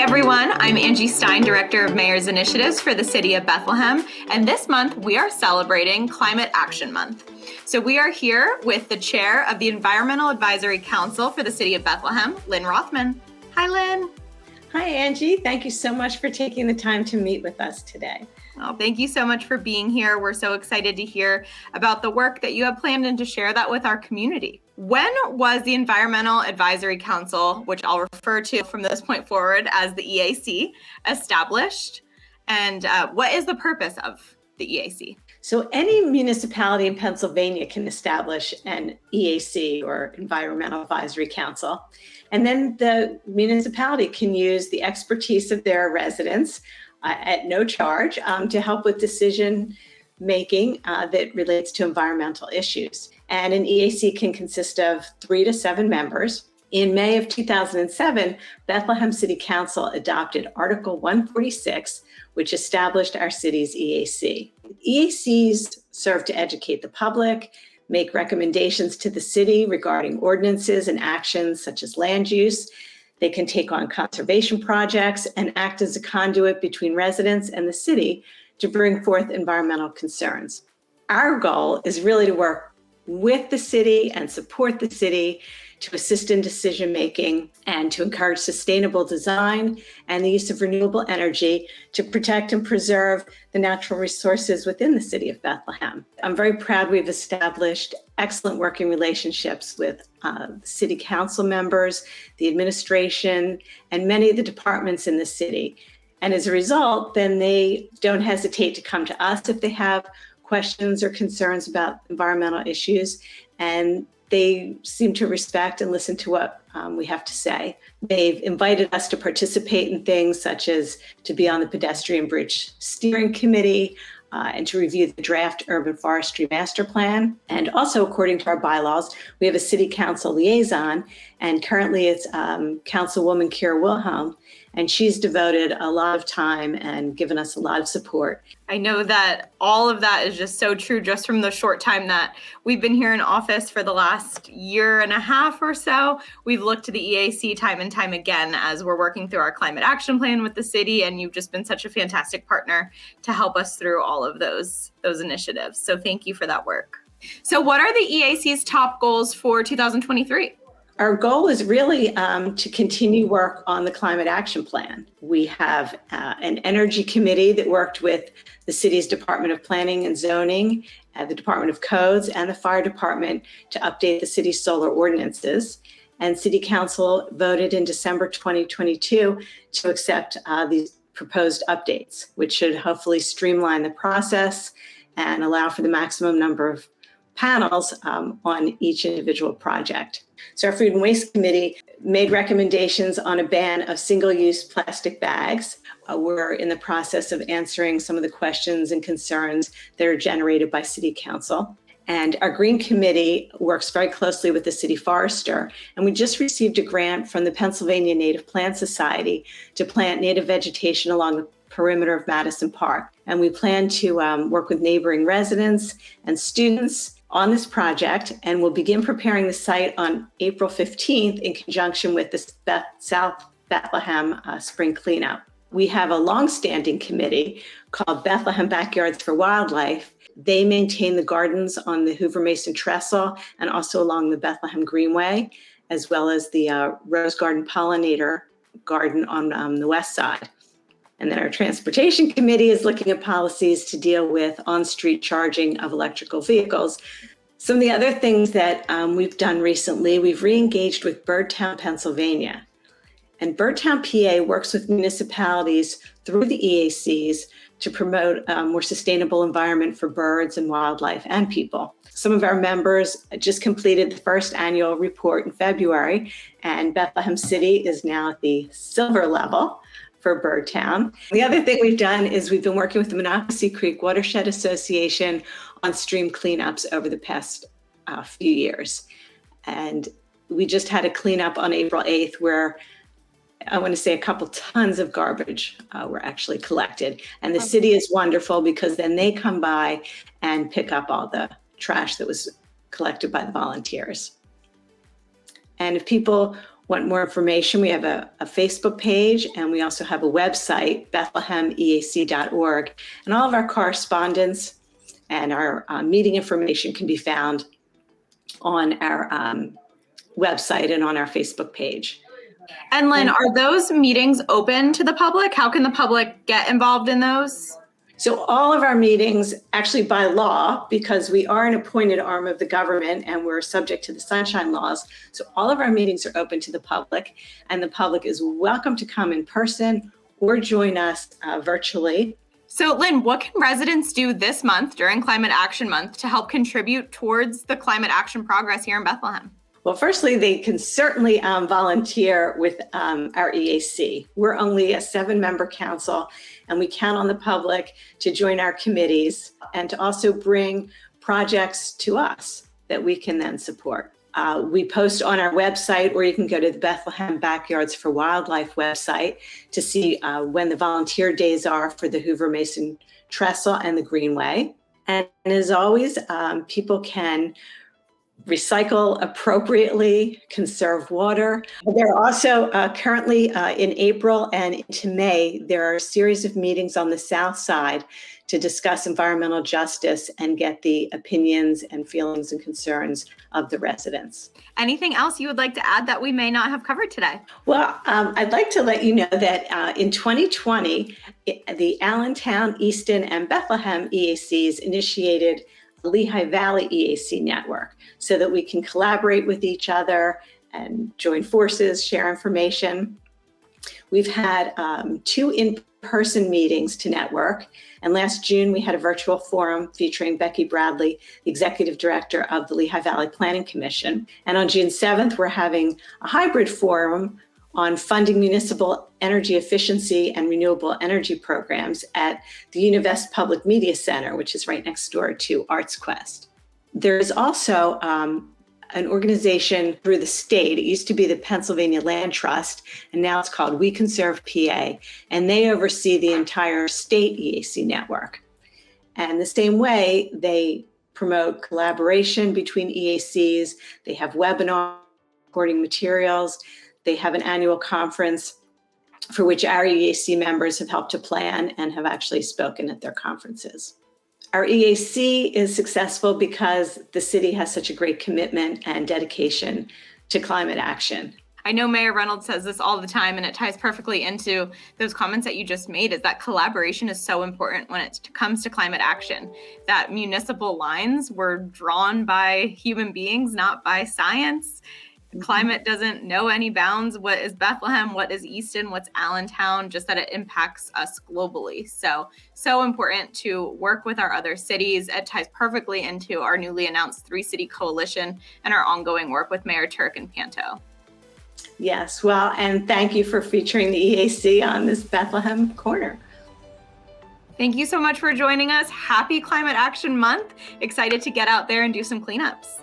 everyone, I'm Angie Stein, Director of Mayor's Initiatives for the City of Bethlehem, and this month we are celebrating Climate Action Month. So we are here with the Chair of the Environmental Advisory Council for the City of Bethlehem, Lynn Rothman. Hi, Lynn. Hi, Angie. Thank you so much for taking the time to meet with us today. Well, thank you so much for being here. We're so excited to hear about the work that you have planned and to share that with our community. When was the Environmental Advisory Council, which I'll refer to from this point forward as the EAC, established? And what is the purpose of the EAC? So any municipality in Pennsylvania can establish an EAC, or Environmental Advisory Council. And then the municipality can use the expertise of their residents at no charge to help with decision making that relates to environmental issues. And an EAC can consist of 3 to 7 members. In May of 2007, Bethlehem City Council adopted Article 146, which established our city's EAC. EACs serve to educate the public, make recommendations to the city regarding ordinances and actions such as land use. They can take on conservation projects and act as a conduit between residents and the city to bring forth environmental concerns. Our goal is really to work with the city and support the city to assist in decision making and to encourage sustainable design and the use of renewable energy to protect and preserve the natural resources within the city of Bethlehem. I'm very proud we've established excellent working relationships with city council members, the administration, and many of the departments in the city. And as a result, then they don't hesitate to come to us if they have questions or concerns about environmental issues, and they seem to respect and listen to what we have to say. They've invited us to participate in things such as to be on the Pedestrian Bridge Steering Committee and to review the draft Urban Forestry Master Plan. And also, according to our bylaws, we have a City Council liaison, and currently it's Councilwoman Kira Wilhelm, and she's devoted a lot of time and given us a lot of support. I know that all of that is just so true just from the short time that we've been here in office for the last year and a half or so. We've looked to the EAC time and time again as we're working through our climate action plan with the city, and you've just been such a fantastic partner to help us through all of those initiatives. So thank you for that work. So what are the EAC's top goals for 2023? Our goal is really to continue work on the climate action plan. We have an energy committee that worked with the city's Department of Planning and Zoning, the Department of Codes, and the Fire Department to update the city's solar ordinances. And City Council voted in December 2022 to accept these proposed updates, which should hopefully streamline the process and allow for the maximum number of panels on each individual project. So our Food and Waste Committee made recommendations on a ban of single-use plastic bags. We're in the process of answering some of the questions and concerns that are generated by City Council. And our Green Committee works very closely with the City Forester. And we just received a grant from the Pennsylvania Native Plant Society to plant native vegetation along the perimeter of Madison Park. And we plan to work with neighboring residents and students on this project, and we'll begin preparing the site on April 15th in conjunction with the South Bethlehem Spring Cleanup. We have a longstanding committee called Bethlehem Backyards for Wildlife. They maintain the gardens on the Hoover Mason Trestle and also along the Bethlehem Greenway, as well as the Rose Garden Pollinator Garden on the west side. And then our Transportation Committee is looking at policies to deal with on-street charging of electrical vehicles. Some of the other things that we've done recently, we've re-engaged with Birdtown, Pennsylvania. And Birdtown, PA works with municipalities through the EACs to promote a more sustainable environment for birds and wildlife and people. Some of our members just completed the first annual report in February, and Bethlehem City is now at the silver level for Birdtown. The other thing we've done is we've been working with the Monocacy Creek Watershed Association on stream cleanups over the past few years. And we just had a cleanup on April 8th where I want to say a couple tons of garbage were actually collected. And the city is wonderful because then they come by and pick up all the trash that was collected by the volunteers. And if people want more information, we have a Facebook page, and we also have a website, BethlehemEAC.org. And all of our correspondence and our meeting information can be found on our website and on our Facebook page. And Lynn, are those meetings open to the public? How can the public get involved in those? So all of our meetings, actually by law, because we are an appointed arm of the government and we're subject to the sunshine laws, so all of our meetings are open to the public, and the public is welcome to come in person or join us virtually. So Lynn, what can residents do this month during Climate Action Month to help contribute towards the climate action progress here in Bethlehem? Well, firstly, they can certainly volunteer with our EAC. We're only a 7-member council, and we count on the public to join our committees and to also bring projects to us that we can then support. We post on our website, or you can go to the Bethlehem Backyards for Wildlife website to see when the volunteer days are for the Hoover Mason Trestle and the Greenway. And as always, people can recycle appropriately, conserve water. There are also currently in April and into May, there are a series of meetings on the South Side to discuss environmental justice and get the opinions and feelings and concerns of the residents. Anything else you would like to add that we may not have covered today? Well, I'd like to let you know that in 2020, the Allentown, Easton, and Bethlehem EACs initiated Lehigh Valley EAC network so that we can collaborate with each other and join forces, share information. We've had 2 in-person meetings to network. And last June, we had a virtual forum featuring Becky Bradley, the Executive Director of the Lehigh Valley Planning Commission. And on June 7th, we're having a hybrid forum on funding municipal energy efficiency and renewable energy programs at the Univest Public Media Center, which is right next door to Arts Quest. There is also an organization through the state. It used to be the Pennsylvania Land Trust, and now it's called We Conserve PA, and they oversee the entire state EAC network. And the same way, they promote collaboration between EACs. They have webinars, supporting materials. They have an annual conference for which our EAC members have helped to plan and have actually spoken at their conferences. Our EAC is successful because the city has such a great commitment and dedication to climate action. I know Mayor Reynolds says this all the time, and it ties perfectly into those comments that you just made, is that collaboration is so important when it comes to climate action, that municipal lines were drawn by human beings, not by science. Climate doesn't know any bounds. What is Bethlehem? What is Easton? What's Allentown? Just that it impacts us globally. So important to work with our other cities. It ties perfectly into our newly announced 3-city coalition and our ongoing work with Mayor Turk and Panto. Yes, well, and thank you for featuring the EAC on this Bethlehem Corner. Thank you so much for joining us. Happy Climate Action Month. Excited to get out there and do some cleanups.